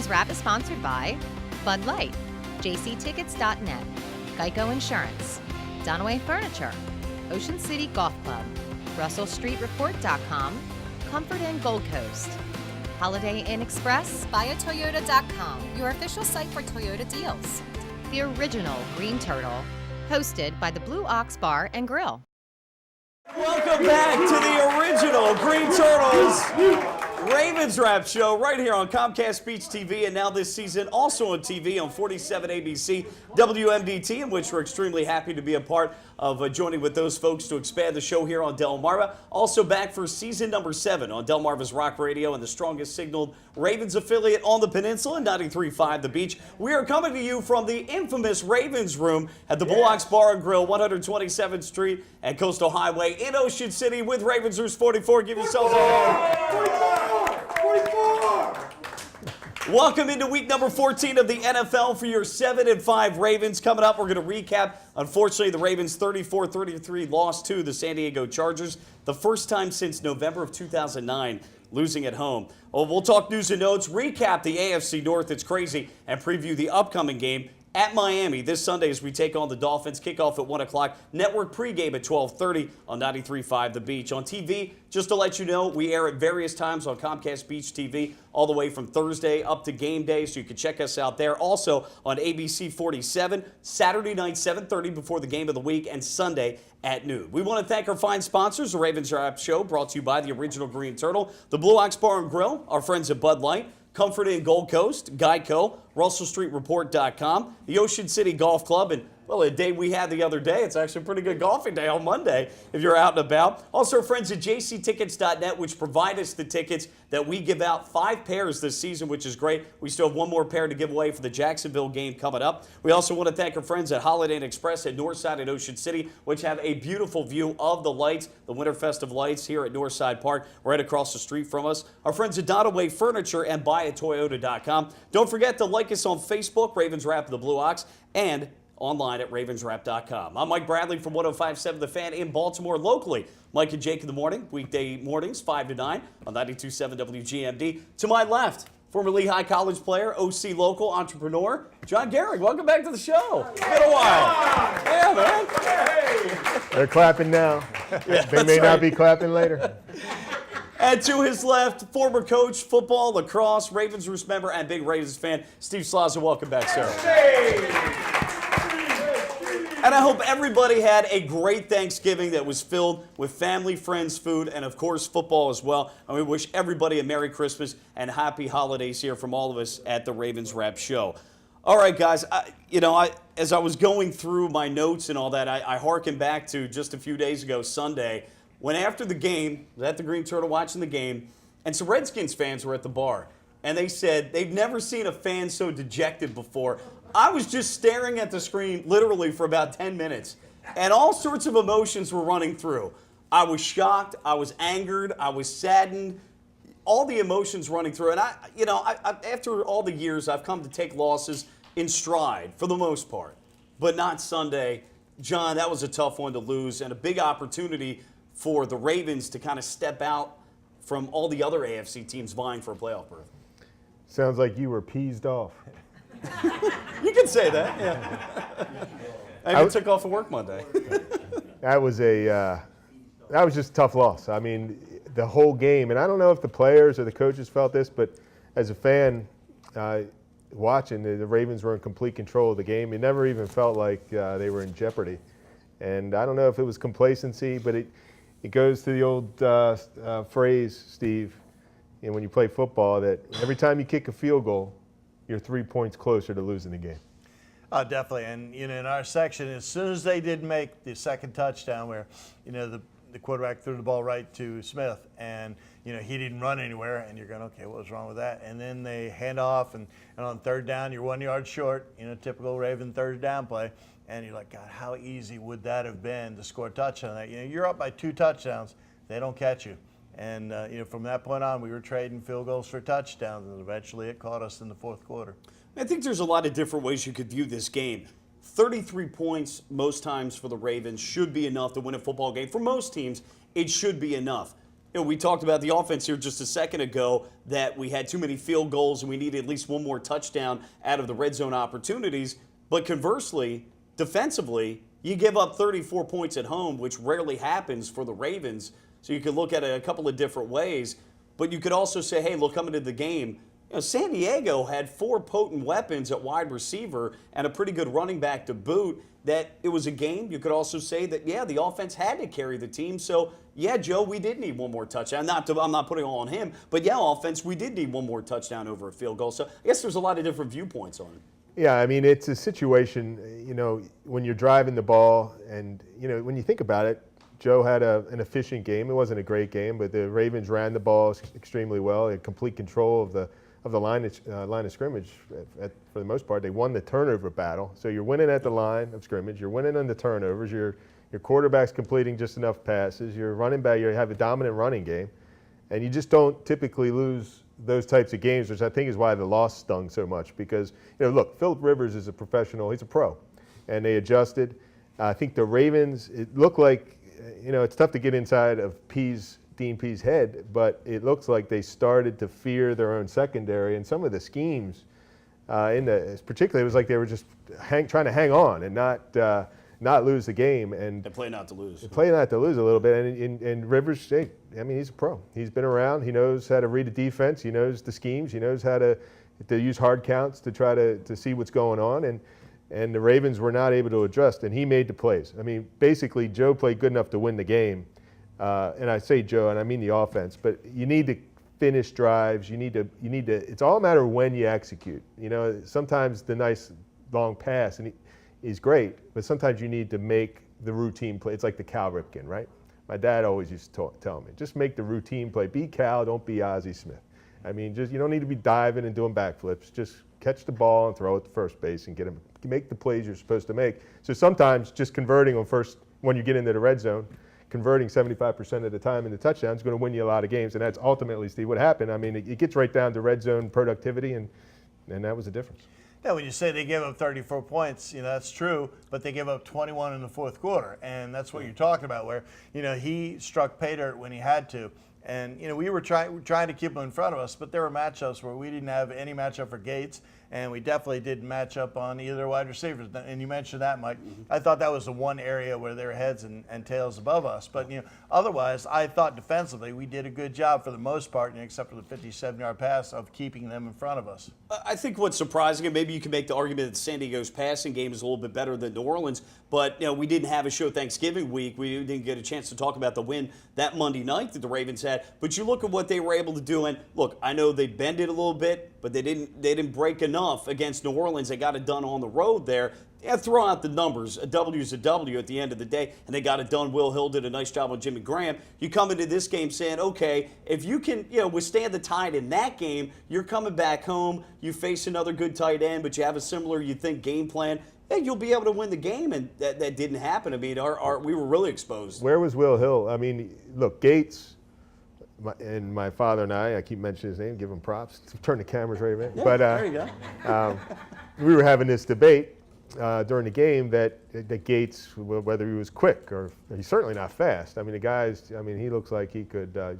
Ravens Wrap is sponsored by Bud Light, jctickets.net, Geico Insurance, Dunaway Furniture, Ocean City Golf Club, RussellStreetReport.com, Comfort Inn Gold Coast, Holiday Inn Express, BuyAToyota.com, your official site for Toyota deals. The original Green Turtle, hosted by the Blue Ox Bar and Grill. Welcome back to the original Green Turtles Ravens Wrap Show right here on Comcast Beach TV, and now this season also on TV on 47 ABC WMDT, in which we're extremely happy to be a part of joining with those folks to expand the show here on Delmarva. Also back for season number 7 on Delmarva's Rock Radio and the strongest signaled Ravens affiliate on the peninsula, 93.5 The Beach. We are coming to you from the infamous Ravens Room at the Blue Ox Bar and Grill, 127th Street and Coastal Highway in Ocean City with Ravens Roost 44. Give yourselves a hand. Welcome into week number 14 of the NFL for your 7-5 Ravens. Coming up, we're going to recap, unfortunately, the Ravens' 34-33 loss to the San Diego Chargers, the first time since November of 2009, losing at home. Oh, we'll talk news and notes, recap the AFC North, it's crazy, and preview the upcoming game at Miami this Sunday as we take on the Dolphins. Kickoff at 1 o'clock. Network pregame at 12:30 on 93.5 The Beach. On TV, just to let you know, we air at various times on Comcast Beach TV all the way from Thursday up to game day, so you can check us out there. Also on ABC 47, Saturday night 7:30 before the game of the week, and Sunday at noon. We want to thank our fine sponsors, the Ravens Wrap Show, brought to you by the original Green Turtle, the Blue Ox Bar and Grill, our friends at Bud Light, Comfort Inn Gold Coast, Geico, RussellStreetReport.com, the Ocean City Golf Club, and, well, a day we had the other day. It's actually a pretty good golfing day on Monday if you're out and about. Also, friends at jctickets.net, which provide us the tickets that we give out, 5 pairs this season, which is great. We still have one more pair to give away for the Jacksonville game coming up. We also want to thank our friends at Holiday Inn Express at Northside at Ocean City, which have a beautiful view of the lights, the Winter Festive lights here at Northside Park, right across the street from us. Our friends at Dunaway Furniture and BuyAToyota.com. Don't forget to like us on Facebook, Ravens Wrap of the Blue Ox, and online at ravenswrap.com. I'm Mike Bradley from 105.7 The Fan in Baltimore. Locally, Mike and Jake in the morning, weekday mornings, 5 to 9 on 92.7 WGMD. To my left, former Lehigh College player, OC local entrepreneur, John Gehrig. Welcome back to the show. It's been a while. Yeah, man. Hey. They're clapping now. Yeah, they may not be clapping later. And to his left, former coach, football, lacrosse, Ravens Roost member, and big Ravens fan, Steve Slaza. Welcome back, sir. Hey. And I hope everybody had a great Thanksgiving that was filled with family, friends, food, and, of course, football as well. And we wish everybody a Merry Christmas and Happy Holidays here from all of us at the Ravens Wrap Show. All right, guys, as I was going through my notes and all that, I hearkened back to just a few days ago, Sunday, when after the game, I was at the Green Turtle watching the game, and some Redskins fans were at the bar. And they said they've never seen a fan so dejected before. I was just staring at the screen literally for about 10 minutes, and all sorts of emotions were running through. I was shocked, I was angered, I was saddened, all the emotions running through. And after all the years, I've come to take losses in stride for the most part, but not Sunday. John, that was a tough one to lose, and a big opportunity for the Ravens to kind of step out from all the other AFC teams vying for a playoff berth. Sounds like you were peeved off. You can say that, yeah. I even took off of work Monday. That was just a tough loss. I mean, the whole game, and I don't know if the players or the coaches felt this, but as a fan watching, the Ravens were in complete control of the game. It never even felt like they were in jeopardy. And I don't know if it was complacency, but it goes to the old phrase, Steve, when you play football, that every time you kick a field goal, you're 3 points closer to losing the game. Oh, definitely. And, in our section, as soon as they did make the second touchdown where, the quarterback threw the ball right to Smith and, he didn't run anywhere, and you're going, okay, what was wrong with that? And then they hand off, and on third down, you're 1 yard short, typical Raven third down play. And you're like, God, how easy would that have been to score a touchdown? You're up by 2 touchdowns. They don't catch you. And, from that point on, we were trading field goals for touchdowns, and eventually it caught us in the fourth quarter. I think there's a lot of different ways you could view this game. 33 points most times for the Ravens should be enough to win a football game. For most teams, it should be enough. we talked about the offense here just a second ago, that we had too many field goals and we needed at least one more touchdown out of the red zone opportunities. But conversely, defensively, you give up 34 points at home, which rarely happens for the Ravens. So you could look at it a couple of different ways. But you could also say, hey, look, coming to the game, San Diego had 4 potent weapons at wide receiver and a pretty good running back to boot. That it was a game. You could also say that, yeah, the offense had to carry the team. So, yeah, Joe, we did need one more touchdown. I'm not putting it all on him, but yeah, offense, we did need one more touchdown over a field goal. So I guess there's a lot of different viewpoints on it. Yeah, I mean, it's a situation, when you're driving the ball and, when you think about it, Joe had an efficient game. It wasn't a great game, but the Ravens ran the ball extremely well. They had complete control of the line of scrimmage for the most part. They won the turnover battle. So you're winning at the line of scrimmage. You're winning on the turnovers. Your quarterback's completing just enough passes. Your running back, you have a dominant running game. And you just don't typically lose those types of games, which I think is why the loss stung so much. Because, look, Philip Rivers is a professional. He's a pro. And they adjusted. I think the Ravens, it looked like, it's tough to get inside of Dean Pease' head, but it looks like they started to fear their own secondary, and some of the schemes particularly, it was like they were just trying to hang on and not lose the game. And they play not to lose. They play not to lose a little bit. And Rivers, he's a pro. He's been around. He knows how to read a defense. He knows the schemes. He knows how to use hard counts to try to see what's going on. And the Ravens were not able to adjust, and he made the plays. I mean, basically, Joe played good enough to win the game. And I say Joe, and I mean the offense, but you need to finish drives. You need to. It's all a matter of when you execute. Sometimes the nice long pass is great, but sometimes you need to make the routine play. It's like the Cal Ripken, right? My dad always used to tell me, just make the routine play. Be Cal, don't be Ozzie Smith. I mean, you don't need to be diving and doing backflips. Just catch the ball and throw it to first base and make the plays you're supposed to make. So sometimes just converting on first when you get into the red zone, converting 75% of the time into touchdowns is going to win you a lot of games, and that's ultimately, Steve, what happened. I mean, it gets right down to red zone productivity, and that was the difference. Yeah, when you say they gave up 34 points, that's true, but they gave up 21 in the fourth quarter, and that's what you're talking about, where, he struck pay dirt when he had to. And, we were trying to keep them in front of us, but there were matchups where we didn't have any matchup for Gates, and we definitely didn't match up on either wide receivers. And you mentioned that, Mike. I thought that was the one area where they were heads and tails above us. But, otherwise, I thought defensively we did a good job for the most part, except for the 57-yard pass, of keeping them in front of us. I think what's surprising, and maybe you can make the argument that San Diego's passing game is a little bit better than New Orleans, but we didn't have a show Thanksgiving week. We didn't get a chance to talk about the win that Monday night that the Ravens had. But you look at what they were able to do, and look, I know they bended a little bit, but they didn't break enough against New Orleans. They got it done on the road there. Yeah, throw out the numbers. A W's a W at the end of the day, and they got it done. Will Hill did a nice job with Jimmy Graham. You come into this game saying, okay, if you can withstand the tide in that game, you're coming back home, you face another good tight end, but you have a similar, you think, game plan. Yeah, you'll be able to win the game, and that didn't happen. I mean, we were really exposed. Where was Will Hill? I mean, look, Gates and my father and I keep mentioning his name, give him props. Turn the cameras right away. Yeah, there you go. We were having this debate during the game that Gates, whether he was quick or he's certainly not fast. I mean, he looks like he could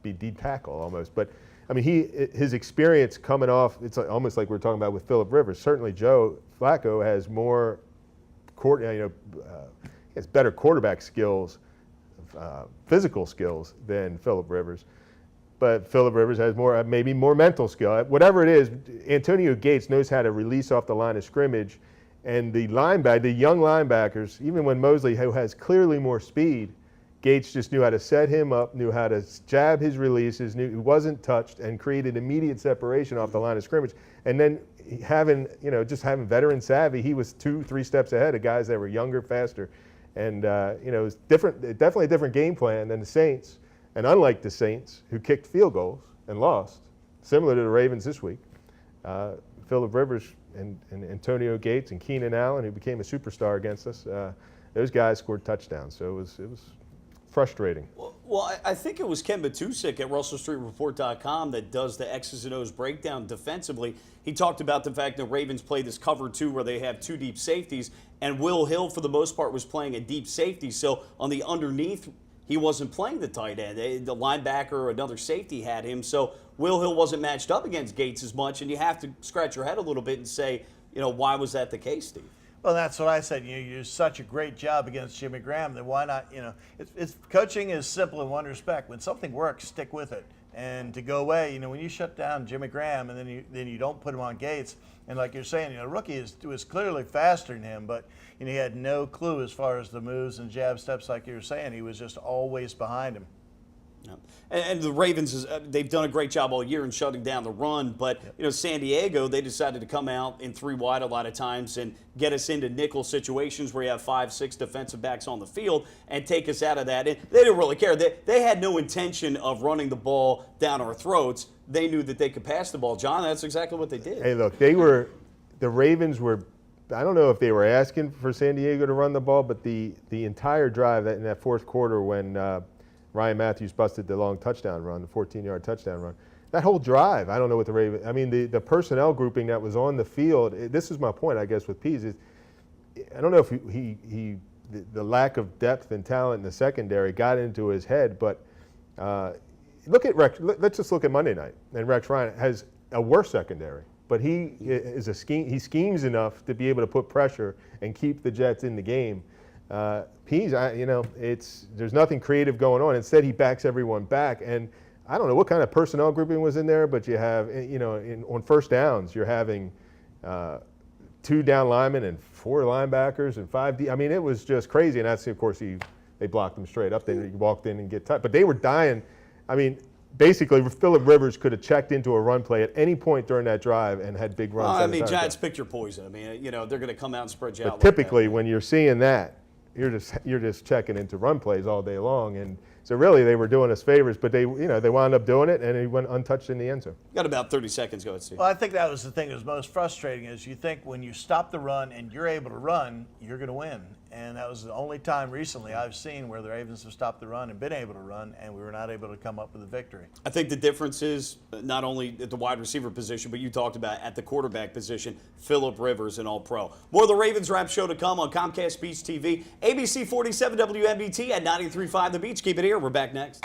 be deep tackle almost. But I mean, his experience coming off, it's almost like we're talking about with Philip Rivers. Certainly, Joe Flacco has more, has better quarterback skills, physical skills than Philip Rivers. But Philip Rivers has maybe more mental skill. Whatever it is, Antonio Gates knows how to release off the line of scrimmage. And the young linebackers, even when Mosley, who has clearly more speed, Gates just knew how to set him up, knew how to jab his releases, knew he wasn't touched, and created immediate separation off the line of scrimmage. And then having veteran savvy, he was 2-3 steps ahead of guys that were younger, faster. And, it was definitely a different game plan than the Saints. And unlike the Saints, who kicked field goals and lost, similar to the Ravens this week, Philip Rivers and Antonio Gates and Keenan Allen, who became a superstar against us, those guys scored touchdowns. So it was frustrating. Well, I think it was Ken Batusik at RussellStreetReport.com that does the X's and O's breakdown defensively. He talked about the fact that Ravens play this cover 2 where they have 2 deep safeties, and Will Hill, for the most part, was playing a deep safety. So on the underneath, he wasn't playing the tight end. The linebacker or another safety had him. So Will Hill wasn't matched up against Gates as much, and you have to scratch your head a little bit and say, why was that the case, Steve? Well, that's what I said. You do such a great job against Jimmy Graham, then why not? It's coaching is simple in one respect. When something works, stick with it. And to go away, when you shut down Jimmy Graham and then you don't put him on Gates, and like you're saying, rookie was clearly faster than him, but he had no clue as far as the moves and jab steps, like you were saying. He was just always behind him. Yeah. And the Ravens, they've done a great job all year in shutting down the run. But, San Diego, they decided to come out in 3 wide a lot of times and get us into nickel situations where you have 5, 6 defensive backs on the field and take us out of that. And they didn't really care. They had no intention of running the ball down our throats. They knew that they could pass the ball. John, that's exactly what they did. Hey, look, the Ravens were, I don't know if they were asking for San Diego to run the ball, but the entire drive in that fourth quarter when Ryan Matthews busted the long touchdown run, the 14-yard touchdown run. That whole drive, I don't know what the Ravens, the personnel grouping that was on the field, this is my point, I guess, with Pease, is I don't know if the lack of depth and talent in the secondary got into his head, but look at Rex, let's just look at Monday night. And Rex Ryan has a worse secondary, but he schemes enough to be able to put pressure and keep the Jets in the game. Pease, there's nothing creative going on. Instead, he backs everyone back, and I don't know what kind of personnel grouping was in there, but you have, on first downs, you're having 2 down linemen and 4 linebackers and 5 D. It was just crazy, and that's, of course, they blocked him straight up. They walked in and get tight, but they were dying. Basically, Phillip Rivers could have checked into a run play at any point during that drive and had big runs. Giants pick your poison. They're going to come out and spread you out. But typically, when you're seeing that, you're just checking into run plays all day long, and so really they were doing us favors, but they wound up doing it, and he went untouched in the end zone. Got about 30 seconds. Go ahead, Steve. Well, I think that was the thing that was most frustrating is you think when you stop the run and you're able to run, you're going to win. And that was the only time recently I've seen where the Ravens have stopped the run and been able to run, and we were not able to come up with a victory. I think the difference is not only at the wide receiver position, but you talked about at the quarterback position, Phillip Rivers, an all-pro. More of the Ravens Wrap Show to come on Comcast Beach TV, ABC 47 WNBT at 93.5 The Beach. Keep it here. We're back next.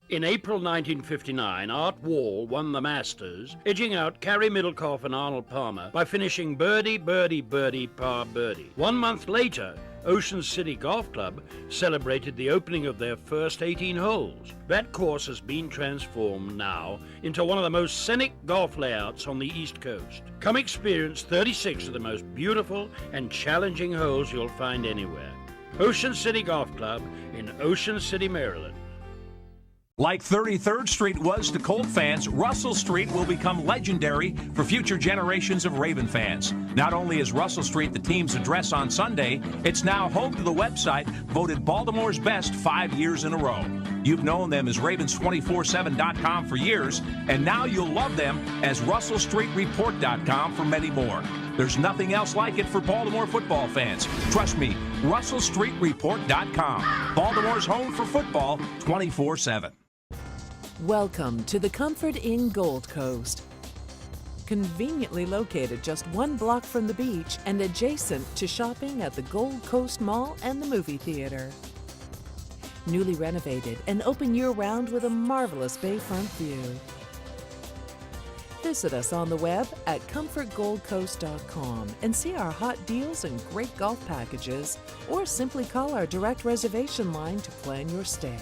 In April 1959, Art Wall won the Masters, edging out Carrie Middlecoff and Arnold Palmer by finishing birdie, birdie, birdie, par birdie. 1 month later, Ocean City Golf Club celebrated the opening of their first 18 holes. That course has been transformed now into one of the most scenic golf layouts on the East Coast. Come experience 36 of the most beautiful and challenging holes you'll find anywhere. Ocean City Golf Club in Ocean City, Maryland. Like 33rd Street was to Colt fans, Russell Street will become legendary for future generations of Raven fans. Not only is Russell Street the team's address on Sunday, it's now home to the website voted Baltimore's best 5 years in a row. You've known them as Ravens247.com for years, and now you'll love them as RussellStreetReport.com for many more. There's nothing else like it for Baltimore football fans. Trust me, RussellStreetReport.com. Baltimore's home for football 24/7. Welcome to the Comfort Inn Gold Coast. Conveniently located just 1 block from the beach and adjacent to shopping at the Gold Coast Mall and the movie theater. Newly renovated and open year-round with a marvelous bayfront view. Visit us on the web at comfortgoldcoast.com and see our hot deals and great golf packages, or simply call our direct reservation line to plan your stay.